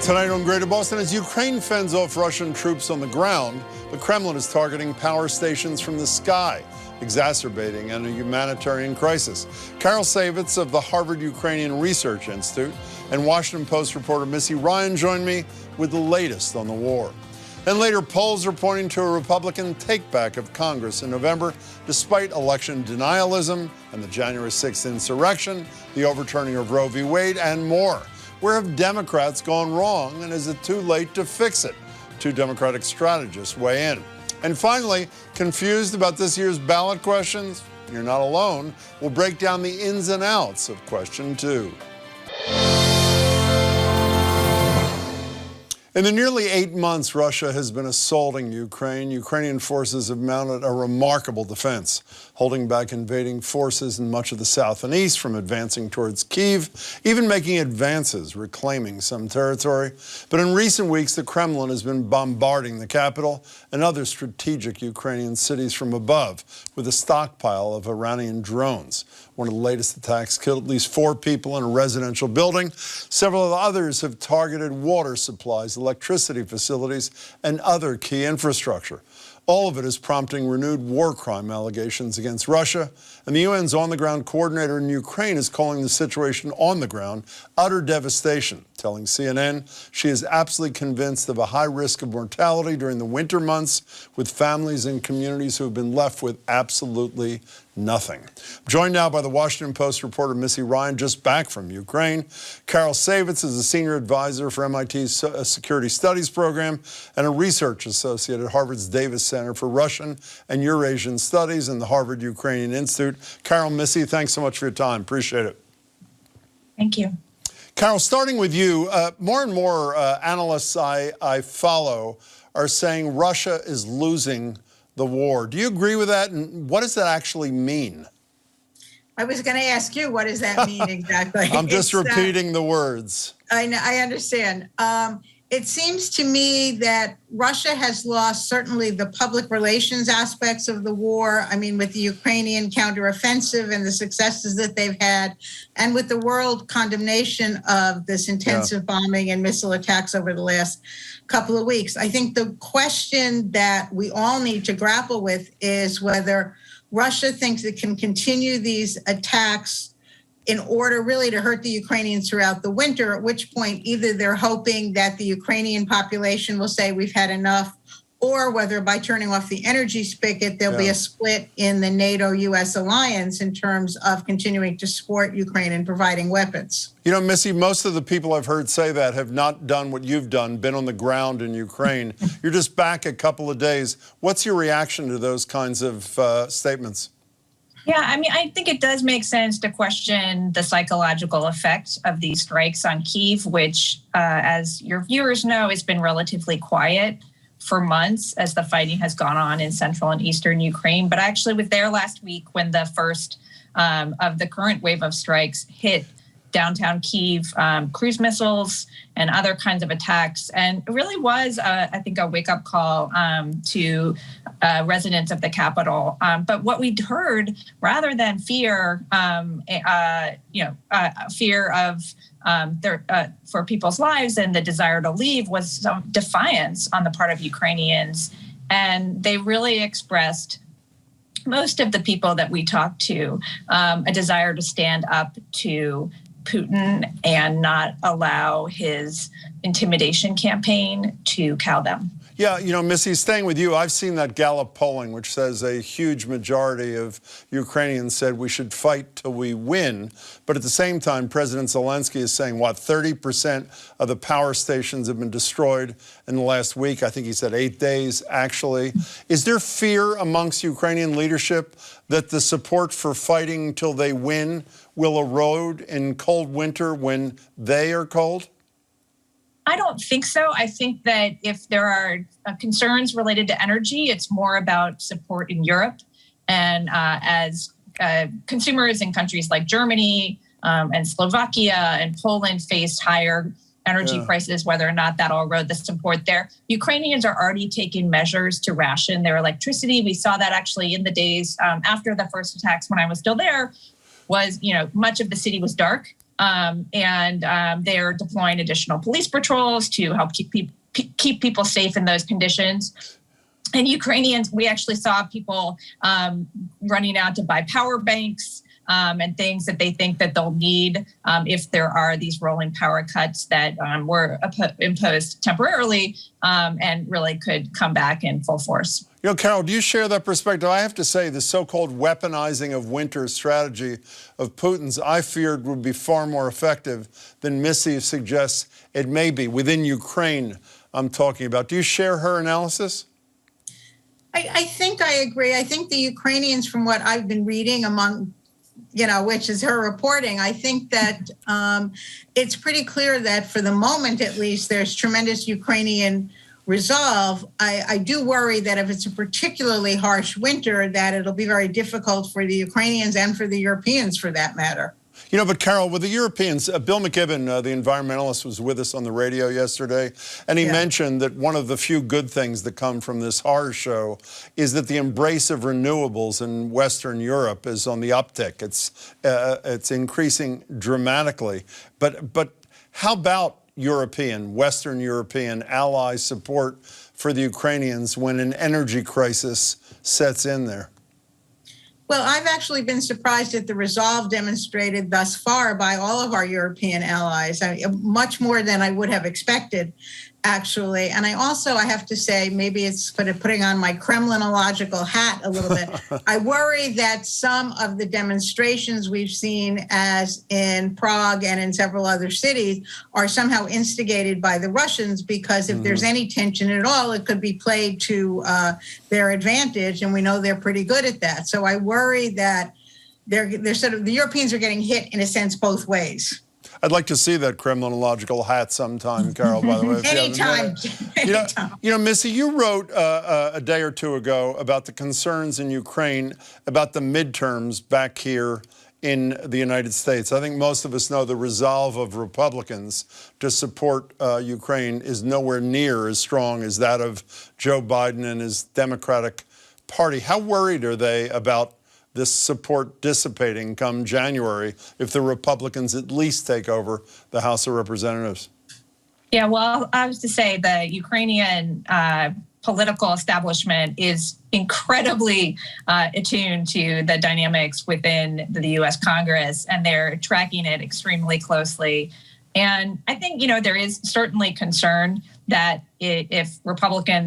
Tonight on Greater Boston, as Ukraine fends off Russian troops on the ground, the Kremlin is targeting power stations from the sky, exacerbating a humanitarian crisis. Carol Saivetz of the Harvard Ukrainian Research Institute and Washington Post reporter Missy Ryan join me with the latest on the war. And later, polls are pointing to a Republican take-back of Congress in November, despite election denialism and the January 6th insurrection, the overturning of Roe v. Wade, and more. Where have Democrats gone wrong, and is it too late to fix it? Two Democratic strategists weigh in. And finally, confused about this year's ballot questions? You're not alone. We'll break down the ins and outs of question 2. In the nearly 8 months Russia has been assaulting Ukraine, Ukrainian forces have mounted a remarkable defense, holding back invading forces in much of the south and east from advancing towards Kyiv, even making advances, reclaiming some territory. But in recent weeks, the Kremlin has been bombarding the capital and other strategic Ukrainian cities from above with a stockpile of Iranian drones. One of the latest attacks killed at least 4 people in a residential building. Several of the others have targeted water supplies, electricity facilities, and other key infrastructure. All of it is prompting renewed war crime allegations against Russia, and the UN's on-the-ground coordinator in Ukraine is calling the situation on the ground utter devastation, telling CNN she is absolutely convinced of a high risk of mortality during the winter months, with families and communities who have been left with absolutely nothing. Joined now by the Washington Post reporter Missy Ryan, just back from Ukraine. Carol Saivetz is a senior advisor for MIT's Security Studies program and a research associate at Harvard's Davis Center for Russian and Eurasian Studies and the Harvard Ukrainian Institute. Carol, Missy, thanks so much for your time. Appreciate it. Thank you. Carol, starting with you, more and more analysts I follow are saying Russia is losing the war. Do you agree with that? And what does that actually mean? I was going to ask you, what does that mean exactly? I'm just repeating the words. I know, I understand. It seems to me that Russia has lost certainly the public relations aspects of the war. I mean, with the Ukrainian counteroffensive and the successes that they've had, and with the world condemnation of this intensive bombing and missile attacks over the last couple of weeks. I think the question that we all need to grapple with is whether Russia thinks it can continue these attacks in order really to hurt the Ukrainians throughout the winter, at which point either they're hoping that the Ukrainian population will say we've had enough, or whether by turning off the energy spigot, there'll be a split in the NATO-US alliance in terms of continuing to support Ukraine and providing weapons. You know, Missy, most of the people I've heard say that have not done what you've done, been on the ground in Ukraine. You're just back a couple of days. What's your reaction to those kinds of statements? Yeah, I mean, I think it does make sense to question the psychological effect of these strikes on Kyiv, which, as your viewers know, has been relatively quiet for months as the fighting has gone on in central and eastern Ukraine. But I actually was there last week when the first of the current wave of strikes hit downtown Kyiv, cruise missiles and other kinds of attacks. And it really was, I think, a wake-up call to residents of the capital. But what we'd heard, rather than fear, fear of for people's lives and the desire to leave, was some defiance on the part of Ukrainians. And they really expressed, most of the people that we talked to, a desire to stand up to Putin and not allow his intimidation campaign to cow them. Yeah, you know, Missy, staying with you, I've seen that Gallup polling, which says a huge majority of Ukrainians said we should fight till we win. But at the same time, President Zelensky is saying, what, 30% of the power stations have been destroyed in the last week. I think he said 8 days, actually. Is there fear amongst Ukrainian leadership that the support for fighting till they win will erode in cold winter when they are cold? I don't think so. I think that if there are concerns related to energy, it's more about support in Europe. And as consumers in countries like Germany and Slovakia and Poland face higher energy prices, whether or not that'll erode the support there, Ukrainians are already taking measures to ration their electricity. We saw that actually in the days after the first attacks when I was still there, was, much of the city was dark. They're deploying additional police patrols to help keep people safe in those conditions. And Ukrainians, we actually saw people running out to buy power banks and things that they think that they'll need if there are these rolling power cuts that were imposed temporarily and really could come back in full force. You know, Carol, do you share that perspective? I have to say, the so-called weaponizing of winter strategy of Putin's, I feared would be far more effective than Missy suggests it may be within Ukraine. I'm talking about. Do you share her analysis? I think I agree. I think the Ukrainians, from what I've been reading among, which is her reporting, I think that it's pretty clear that for the moment, at least, there's tremendous Ukrainian resolve. I do worry that if it's a particularly harsh winter, that it'll be very difficult for the Ukrainians and for the Europeans, for that matter. But Carol, with the Europeans, Bill McKibben, the environmentalist, was with us on the radio yesterday, and he mentioned that one of the few good things that come from this horror show is that the embrace of renewables in Western Europe is on the uptick. It's increasing dramatically. But how about Western European ally support for the Ukrainians when an energy crisis sets in there? Well, I've actually been surprised at the resolve demonstrated thus far by all of our European allies, much more than I would have expected, actually. And I have to say, maybe it's putting on my Kremlinological hat a little bit. I worry that some of the demonstrations we've seen, as in Prague and in several other cities, are somehow instigated by the Russians, because if there's any tension at all, it could be played to their advantage, and we know they're pretty good at that. So I worry that they're sort of, the Europeans are getting hit, in a sense, both ways. I'd like to see that Kremlinological hat sometime, Carol, by the way. Anytime. Missy, you wrote a day or two ago about the concerns in Ukraine about the midterms back here in the United States. I think most of us know the resolve of Republicans to support Ukraine is nowhere near as strong as that of Joe Biden and his Democratic Party. How worried are they about this support dissipating come January if the Republicans at least take over the House of Representatives? Yeah, well, I was to say the Ukrainian political establishment is incredibly attuned to the dynamics within the U.S. Congress, and they're tracking it extremely closely. And I think, there is certainly concern that if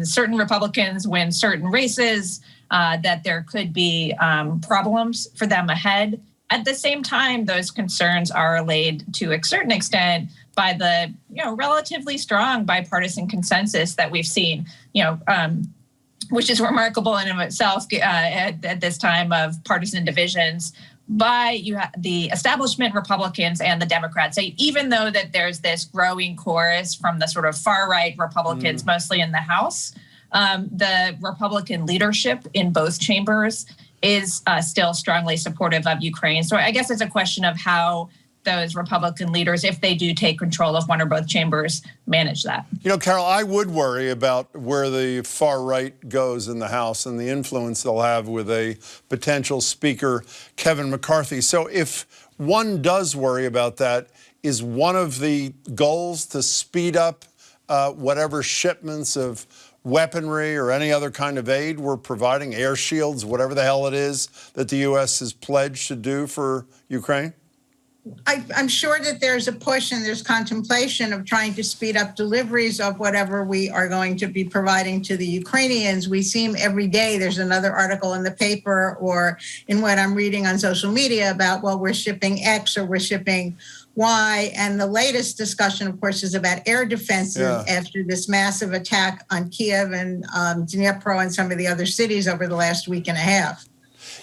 certain Republicans win certain races, that there could be problems for them ahead. At the same time, those concerns are allayed to a certain extent by the relatively strong bipartisan consensus that we've seen, which is remarkable in and of itself at this time of partisan divisions, by the establishment Republicans and the Democrats. So even though that there's this growing chorus from the sort of far-right Republicans, mostly in the House, the Republican leadership in both chambers is still strongly supportive of Ukraine. So I guess it's a question of how those Republican leaders, if they do take control of one or both chambers, manage that. Carol, I would worry about where the far right goes in the House and the influence they'll have with a potential Speaker, Kevin McCarthy. So if one does worry about that, is one of the goals to speed up whatever shipments of weaponry or any other kind of aid we're providing, air shields, whatever the hell it is that the U.S. has pledged to do for Ukraine? I'm sure that there's a push and there's contemplation of trying to speed up deliveries of whatever we are going to be providing to the Ukrainians. We seem every day, there's another article in the paper or in what I'm reading on social media about, well, we're shipping X or we're shipping Y. And the latest discussion, of course, is about air defenses after this massive attack on Kyiv and Dnipro and some of the other cities over the last week and a half.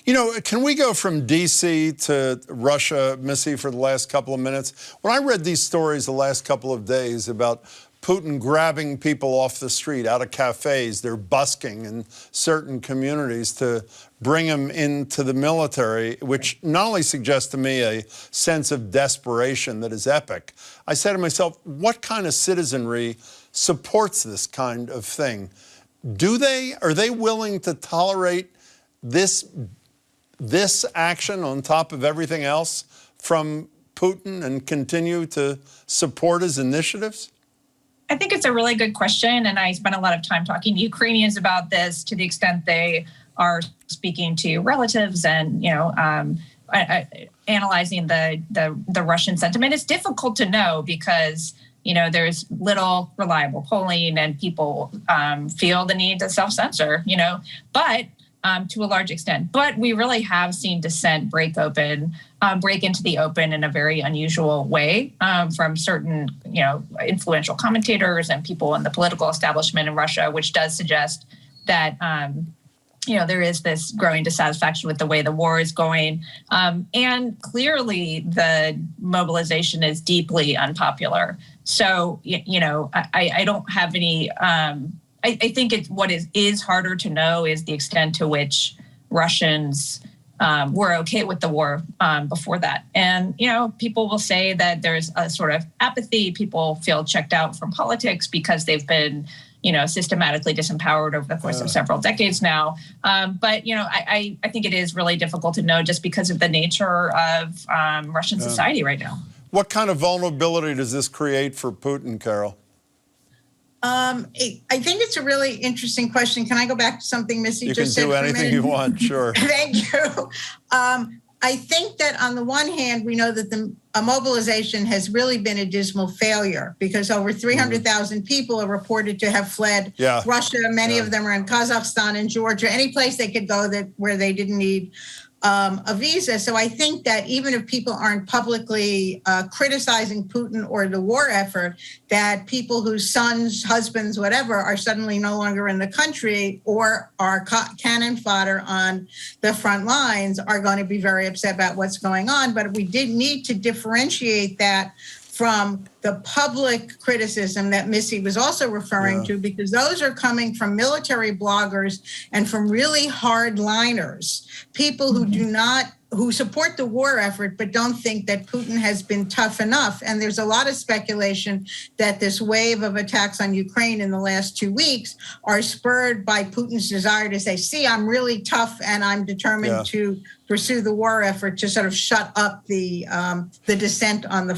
Can we go from D.C. to Russia, Missy, for the last couple of minutes? When I read these stories the last couple of days about Putin grabbing people off the street, out of cafes, they're busking in certain communities to bring them into the military, which not only suggests to me a sense of desperation that is epic, I said to myself, what kind of citizenry supports this kind of thing? Are they willing to tolerate this action on top of everything else from Putin and continue to support his initiatives? I think it's a really good question, and I spent a lot of time talking to Ukrainians about this to the extent they are speaking to relatives and, analyzing the Russian sentiment. It's difficult to know because, there's little reliable polling and people feel the need to self-censor, but to a large extent. But we really have seen dissent break into the open in a very unusual way from certain, influential commentators and people in the political establishment in Russia, which does suggest that, there is this growing dissatisfaction with the way the war is going. And clearly the mobilization is deeply unpopular. So, I don't have any, I think what is harder to know is the extent to which Russians were okay with the war before that. And, people will say that there's a sort of apathy. People feel checked out from politics because they've been, systematically disempowered over the course of several decades now. But, I think it is really difficult to know just because of the nature of Russian society right now. What kind of vulnerability does this create for Putin, Carol? I think it's a really interesting question. Can I go back to something Missy just said? You can do anything you want, sure. Thank you. I think that on the one hand, we know that the mobilization has really been a dismal failure because over 300,000 people are reported to have fled Russia. Many of them are in Kazakhstan and Georgia, any place they could go where they didn't need a visa. So I think that even if people aren't publicly criticizing Putin or the war effort, that people whose sons, husbands, whatever, are suddenly no longer in the country or are cannon fodder on the front lines are going to be very upset about what's going on. But we did need to differentiate that from the public criticism that Missy was also referring to, because those are coming from military bloggers and from really hardliners, people who support the war effort but don't think that Putin has been tough enough. And there's a lot of speculation that this wave of attacks on Ukraine in the last 2 weeks are spurred by Putin's desire to say, see, I'm really tough and I'm determined to pursue the war effort to sort of shut up the dissent on the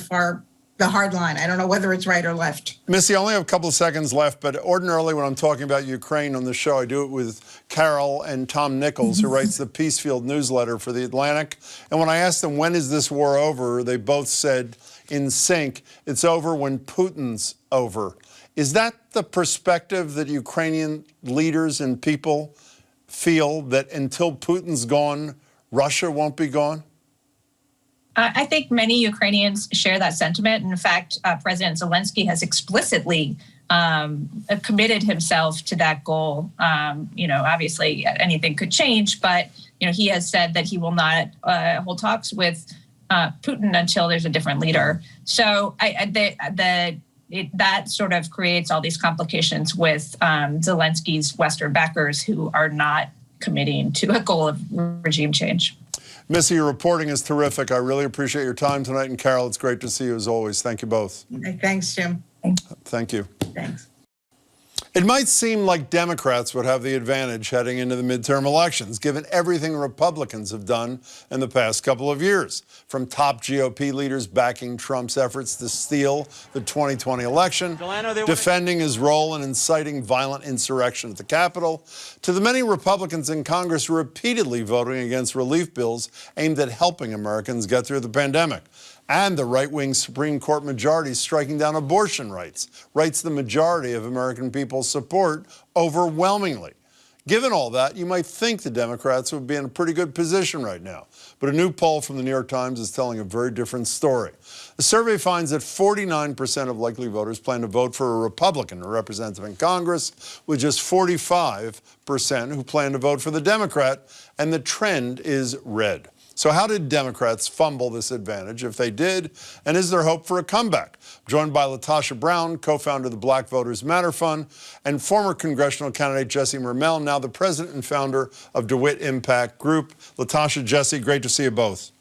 hard line. I don't know whether it's right or left. Missy, I only have a couple of seconds left, but ordinarily when I'm talking about Ukraine on the show, I do it with Carol and Tom Nichols, who writes the Peacefield newsletter for The Atlantic. And when I asked them, when is this war over, they both said in sync, it's over when Putin's over. Is that the perspective that Ukrainian leaders and people feel, that until Putin's gone, Russia won't be gone? I think many Ukrainians share that sentiment. In fact, President Zelensky has explicitly committed himself to that goal. Obviously anything could change, but he has said that he will not hold talks with Putin until there's a different leader. So that sort of creates all these complications with Zelensky's Western backers who are not committing to a goal of regime change. Missy, your reporting is terrific. I really appreciate your time tonight. And Carol, it's great to see you as always. Thank you both. Thanks, Jim. Thank you. Thanks. It might seem like Democrats would have the advantage heading into the midterm elections, given everything Republicans have done in the past couple of years, from top GOP leaders backing Trump's efforts to steal the 2020 election, defending his role in inciting violent insurrection at the Capitol, to the many Republicans in Congress repeatedly voting against relief bills aimed at helping Americans get through the pandemic, and the right-wing Supreme Court majority striking down abortion rights the majority of American people support overwhelmingly. Given all that, you might think the Democrats would be in a pretty good position right now. But a new poll from the New York Times is telling a very different story. The survey finds that 49% of likely voters plan to vote for a Republican representative in Congress, with just 45% who plan to vote for the Democrat, and the trend is red. So how did Democrats fumble this advantage, if they did, and is there hope for a comeback? I'm joined by LaTosha Brown, co-founder of the Black Voters Matter Fund, and former congressional candidate Jesse Mermell, now the president and founder of deWit Impact Group. LaTosha, Jesse, great to see you both.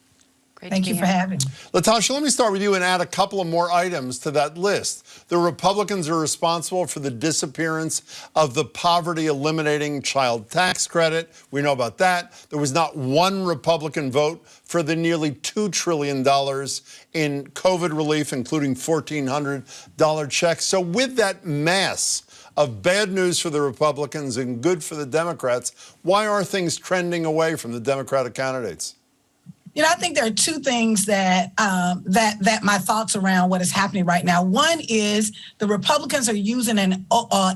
Thank you for having me. LaTosha, let me start with you and add a couple of more items to that list. The Republicans are responsible for the disappearance of the poverty-eliminating child tax credit. We know about that. There was not one Republican vote for the nearly $2 trillion in COVID relief, including $1,400 checks. So with that mass of bad news for the Republicans and good for the Democrats, why are things trending away from the Democratic candidates? You know, I think there are two things that that my thoughts around what is happening right now. One is the Republicans are using an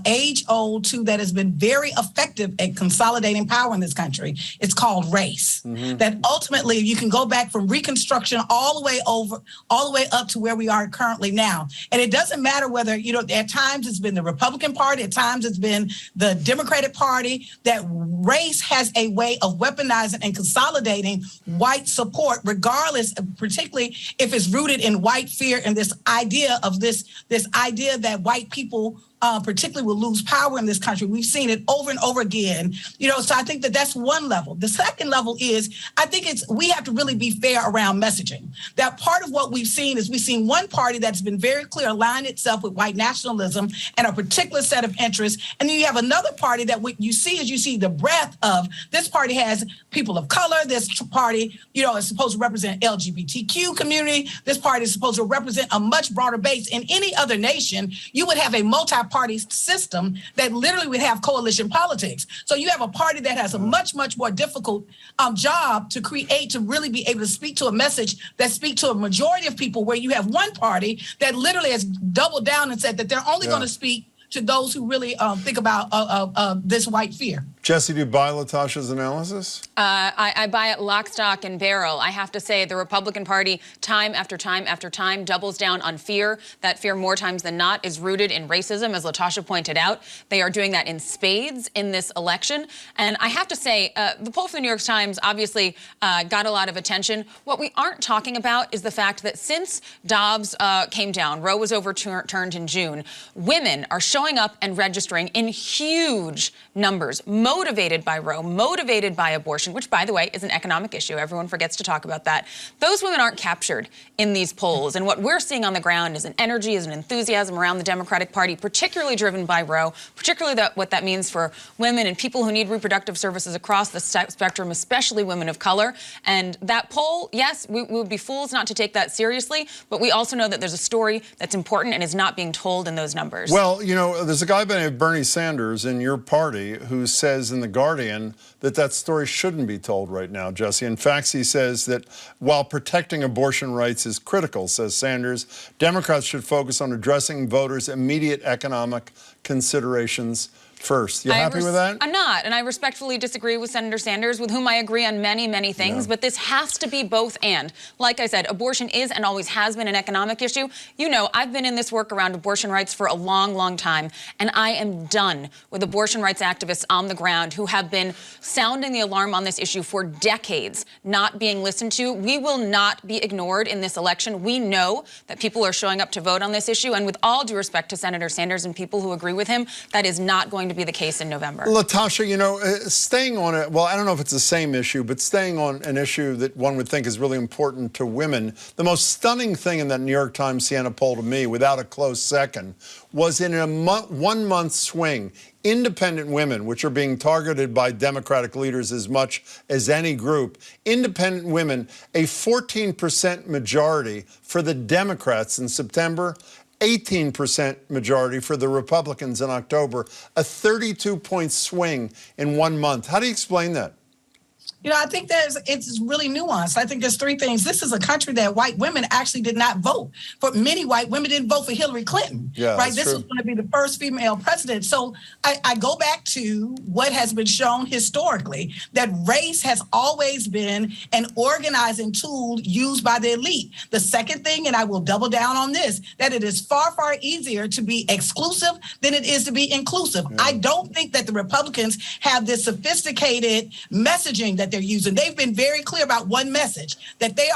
age-old tool that has been very effective at consolidating power in this country. It's called race. That ultimately you can go back from Reconstruction all the way up to where we are currently now. And it doesn't matter whether, you know, at times it's been the Republican Party, at times it's been the Democratic Party, that race has a way of weaponizing and consolidating white support, regardless, particularly if it's rooted in white fear and this idea that white people particularly will lose power in this country. We've seen it over and over again. You know, so I think that that's one level. The second level is, I think we have to really be fair around messaging. That part of what we've seen is we've seen one party that's been very clear, align itself with white nationalism and a particular set of interests. And then you have another party that what you see is you see the breadth of this party has people of color. This party, you know, is supposed to represent LGBTQ community. This party is supposed to represent a much broader base. In any other nation, you would have a multi-party system that literally would have coalition politics. So you have a party that has a much, much more difficult job to create, to really be able to speak to a message that speaks to a majority of people, where you have one party that literally has doubled down and said that they're only going to speak to those who really think about this white fear. Jesse, do you buy LaTosha's analysis? I buy it lock, stock, and barrel. I have to say the Republican Party, time after time after time, doubles down on fear. That fear, more times than not, is rooted in racism, as LaTosha pointed out. They are doing that in spades in this election. And I have to say, the poll for the New York Times obviously got a lot of attention. What we aren't talking about is the fact that since Dobbs came down, Roe was overturned in June, women are showing up and registering in huge numbers, motivated by Roe, motivated by abortion, which, by the way, is an economic issue. Everyone forgets to talk about that. Those women aren't captured in these polls. And what we're seeing on the ground is an energy, is an enthusiasm around the Democratic Party, particularly driven by Roe, particularly what that means for women and people who need reproductive services across the spectrum, especially women of color. And that poll, yes, we would be fools not to take that seriously, but we also know that there's a story that's important and is not being told in those numbers. Well, you know, there's a guy by the name of Bernie Sanders in your party who says in The Guardian that story shouldn't be told right now, Jesse. In fact, he says that while protecting abortion rights is critical, says Sanders, Democrats should focus on addressing voters' immediate economic considerations first. You happy with that? I'm not, and I respectfully disagree with Senator Sanders, with whom I agree on many, many things, but this has to be both and. Like I said, abortion is and always has been an economic issue. You know, I've been in this work around abortion rights for a long, long time, and I am done with abortion rights activists on the ground who have been sounding the alarm on this issue for decades, not being listened to. We will not be ignored in this election. We know that people are showing up to vote on this issue, and with all due respect to Senator Sanders and people who agree with him, that is not going to be the case in November. LaTosha, you know, staying on it, well, I don't know if it's the same issue, but staying on an issue that one would think is really important to women, the most stunning thing in that New York Times Siena poll to me, without a close second, was in a 1 month swing, independent women, which are being targeted by Democratic leaders as much as any group, independent women, a 14% majority for the Democrats in September, 18% majority for the Republicans in October, a 32-point swing in 1 month. How do you explain that? You know, I think it's really nuanced. I think there's three things. This is a country that white women actually did not vote for. Many white women didn't vote for Hillary Clinton. Yeah, right. This true. was going to be the first female president. So I go back to what has been shown historically, that race has always been an organizing tool used by the elite. The second thing, and I will double down on this, that it is far, far easier to be exclusive than it is to be inclusive. Yeah. I don't think that the Republicans have this sophisticated messaging that they're using. They've been very clear about one message, that they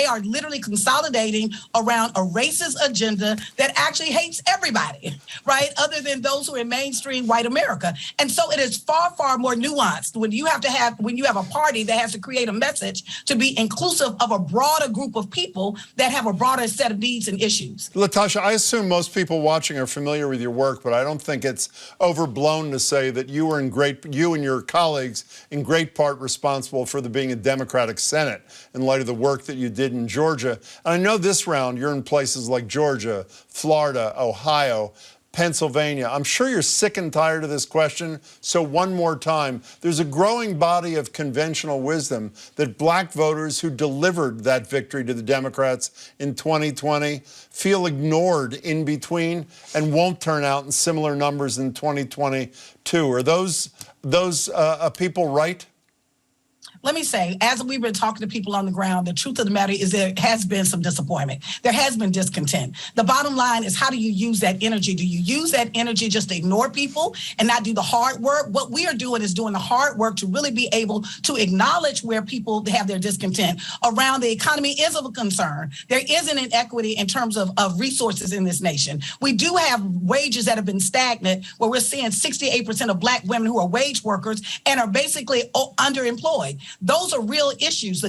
are literally consolidating around a racist agenda that actually hates everybody, right? Other than those who are in mainstream white America. And so it is far, far more nuanced when you have a party that has to create a message to be inclusive of a broader group of people that have a broader set of needs and issues. LaTosha, I assume most people watching are familiar with your work, but I don't think it's overblown to say that you and your colleagues in great part responsible for there being a Democratic Senate in light of the work that you did in Georgia. And I know this round you're in places like Georgia, Florida, Ohio, Pennsylvania. I'm sure you're sick and tired of this question, so one more time. There's a growing body of conventional wisdom that black voters who delivered that victory to the Democrats in 2020 feel ignored in between and won't turn out in similar numbers in 2022. Are those people right? Let me say, as we've been talking to people on the ground, the truth of the matter is there has been some disappointment. There has been discontent. The bottom line is, how do you use that energy? Do you use that energy just to ignore people and not do the hard work? What we are doing is doing the hard work to really be able to acknowledge where people have their discontent around the economy is of a concern. There is an inequity in terms of resources in this nation. We do have wages that have been stagnant, where we're seeing 68% of black women who are wage workers and are basically underemployed. Those are real issues.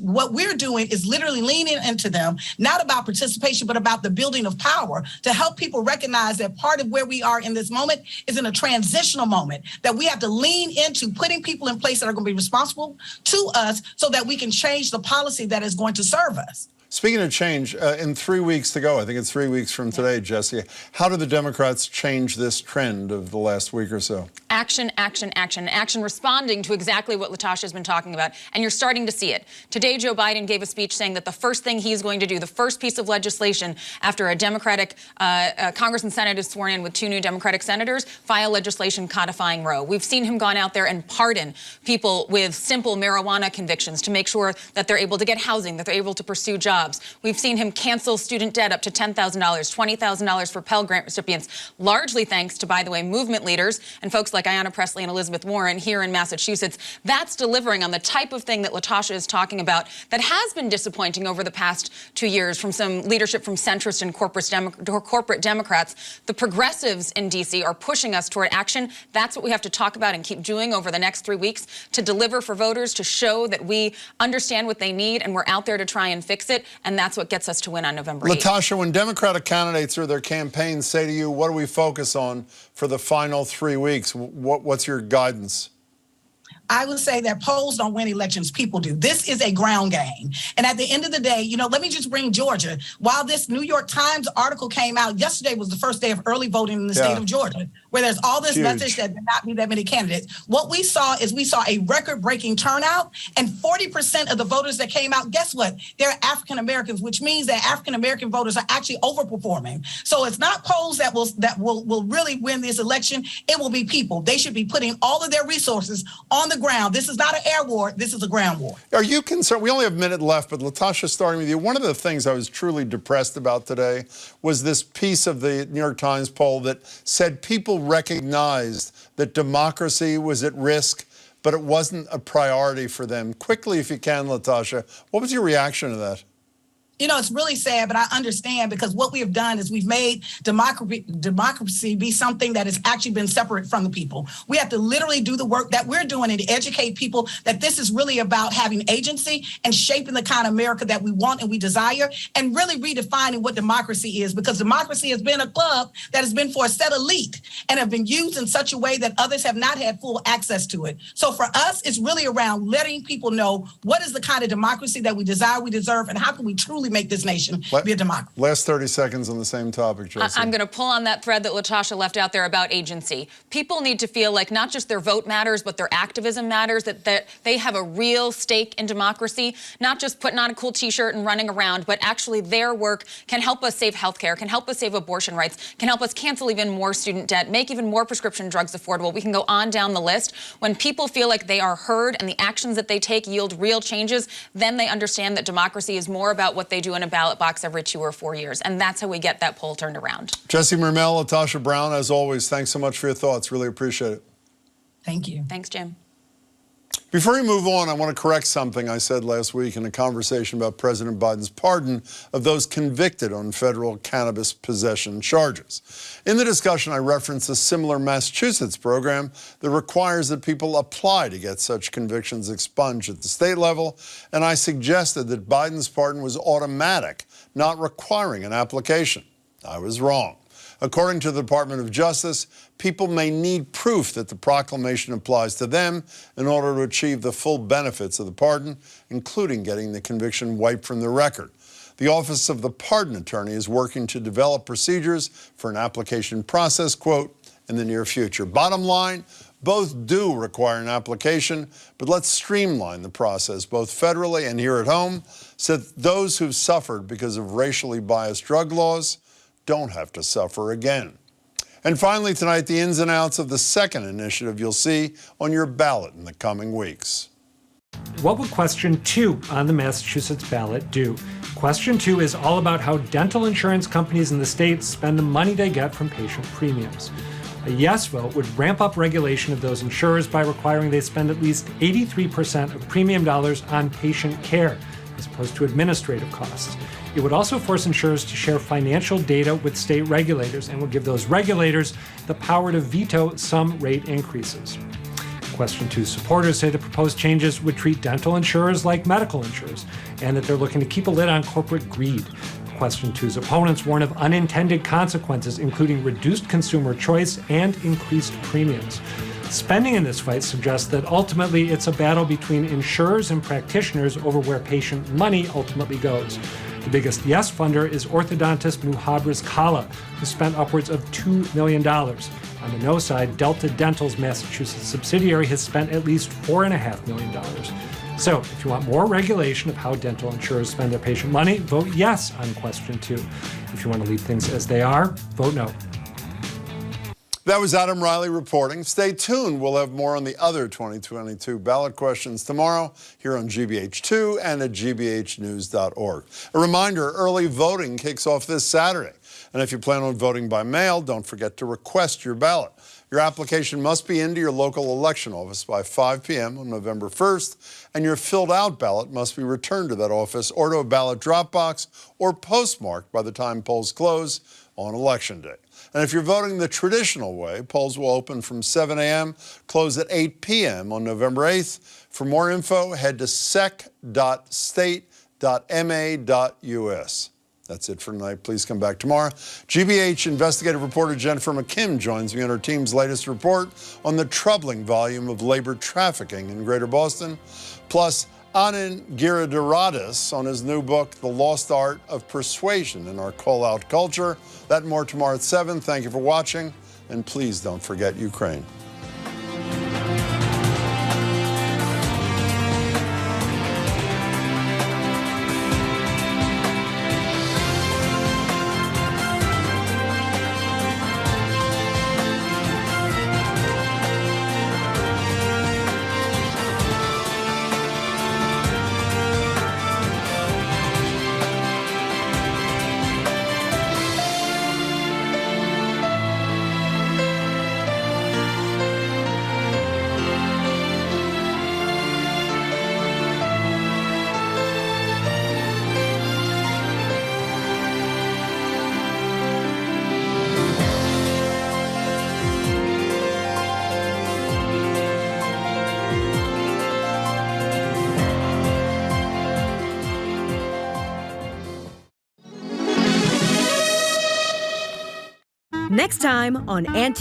What we're doing is literally leaning into them, not about participation, but about the building of power to help people recognize that part of where we are in this moment is in a transitional moment, that we have to lean into putting people in place that are going to be responsible to us so that we can change the policy that is going to serve us. Speaking of change, in 3 weeks to go, I think it's 3 weeks from today, Jesse, how do the Democrats change this trend of the last week or so? Action, action, action, action, responding to exactly what LaTosha has been talking about. And you're starting to see it. Today, Joe Biden gave a speech saying that the first thing he's going to do, the first piece of legislation after a Democratic Congress and Senate is sworn in with 2 new Democratic senators, file legislation codifying Roe. We've seen him gone out there and pardon people with simple marijuana convictions to make sure that they're able to get housing, that they're able to pursue jobs. We've seen him cancel student debt up to $10,000, $20,000 for Pell Grant recipients, largely thanks to, by the way, movement leaders and folks like Ayanna Pressley and Elizabeth Warren here in Massachusetts. That's delivering on the type of thing that LaTosha is talking about that has been disappointing over the past 2 years from some leadership from centrist and corporate Democrats. The progressives in D.C. are pushing us toward action. That's what we have to talk about and keep doing over the next 3 weeks to deliver for voters, to show that we understand what they need and we're out there to try and fix it. And that's what gets us to win on November 8th. LaTosha, when Democratic candidates or their campaigns say to you, what do we focus on for the final 3 weeks? What's your guidance? I would say that polls don't win elections, people do. This is a ground game. And at the end of the day, let me just bring Georgia. While this New York Times article came out, yesterday was the first day of early voting in the state of Georgia, where there's all this message that there not be that many candidates. What we saw is a record-breaking turnout, and 40% of the voters that came out, guess what? They're African Americans, which means that African American voters are actually overperforming. So it's not polls that will really win this election. It will be people. They should be putting all of their resources on the ground. This is not an air war. This is a ground war. Are you concerned? We only have a minute left, but LaTosha, starting with you, one of the things I was truly depressed about today was this piece of the New York Times poll that said people recognized that democracy was at risk, but it wasn't a priority for them. Quickly, if you can, LaTosha, what was your reaction to that? It's really sad, but I understand, because what we have done is we've made democracy be something that has actually been separate from the people. We have to literally do the work that we're doing and to educate people that this is really about having agency and shaping the kind of America that we want and we desire, and really redefining what democracy is, because democracy has been a club that has been for a set elite and have been used in such a way that others have not had full access to it. So for us, it's really around letting people know what is the kind of democracy that we desire, we deserve, and how can we truly make this nation be a democracy. Last 30 seconds on the same topic, Jesse. I'm going to pull on that thread that LaTosha left out there about agency. People need to feel like not just their vote matters, but their activism matters, that they have a real stake in democracy, not just putting on a cool T-shirt and running around, but actually their work can help us save healthcare, can help us save abortion rights, can help us cancel even more student debt, make even more prescription drugs affordable. We can go on down the list. When people feel like they are heard and the actions that they take yield real changes, then they understand that democracy is more about what they do in a ballot box every 2 or 4 years. And that's how we get that poll turned around. Jesse Mermell, LaTosha Brown, as always, thanks so much for your thoughts. Really appreciate it. Thank you. Thanks, Jim. Before we move on, I want to correct something I said last week in a conversation about President Biden's pardon of those convicted on federal cannabis possession charges. In the discussion, I referenced a similar Massachusetts program that requires that people apply to get such convictions expunged at the state level, and I suggested that Biden's pardon was automatic, not requiring an application. I was wrong. According to the Department of Justice, people may need proof that the proclamation applies to them in order to achieve the full benefits of the pardon, including getting the conviction wiped from the record. The Office of the Pardon Attorney is working to develop procedures for an application process, quote, in the near future. Bottom line, both do require an application, but let's streamline the process, both federally and here at home, so that those who've suffered because of racially biased drug laws don't have to suffer again. And finally tonight, the ins and outs of the second initiative you'll see on your ballot in the coming weeks. What will question 2 on the Massachusetts ballot do? Question 2 is all about how dental insurance companies in the state spend the money they get from patient premiums. A yes vote would ramp up regulation of those insurers by requiring they spend at least 83% of premium dollars on patient care, as opposed to administrative costs. It would also force insurers to share financial data with state regulators and would give those regulators the power to veto some rate increases. Question 2 supporters say the proposed changes would treat dental insurers like medical insurers and that they're looking to keep a lid on corporate greed. Question 2's opponents warn of unintended consequences, including reduced consumer choice and increased premiums. Spending in this fight suggests that ultimately it's a battle between insurers and practitioners over where patient money ultimately goes. The biggest yes funder is orthodontist Muhabras Kala, who spent upwards of $2 million. On the no side, Delta Dental's Massachusetts subsidiary has spent at least $4.5 million. So, if you want more regulation of how dental insurers spend their patient money, vote yes on question 2. If you want to leave things as they are, vote no. That was Adam Riley reporting. Stay tuned. We'll have more on the other 2022 ballot questions tomorrow here on GBH2 and at gbhnews.org. A reminder, early voting kicks off this Saturday. And if you plan on voting by mail, don't forget to request your ballot. Your application must be into your local election office by 5 p.m. on November 1st, and your filled-out ballot must be returned to that office or to a ballot drop box or postmarked by the time polls close on Election Day. And if you're voting the traditional way, polls will open from 7 a.m., close at 8 p.m. on November 8th. For more info, head to sec.state.ma.us. That's it for tonight. Please come back tomorrow. GBH investigative reporter Jennifer McKim joins me on her team's latest report on the troubling volume of labor trafficking in Greater Boston. Plus, Anand Giridharadas on his new book, The Lost Art of Persuasion in Our Call-Out Culture. That and more tomorrow at 7. Thank you for watching, and please don't forget Ukraine. Next time on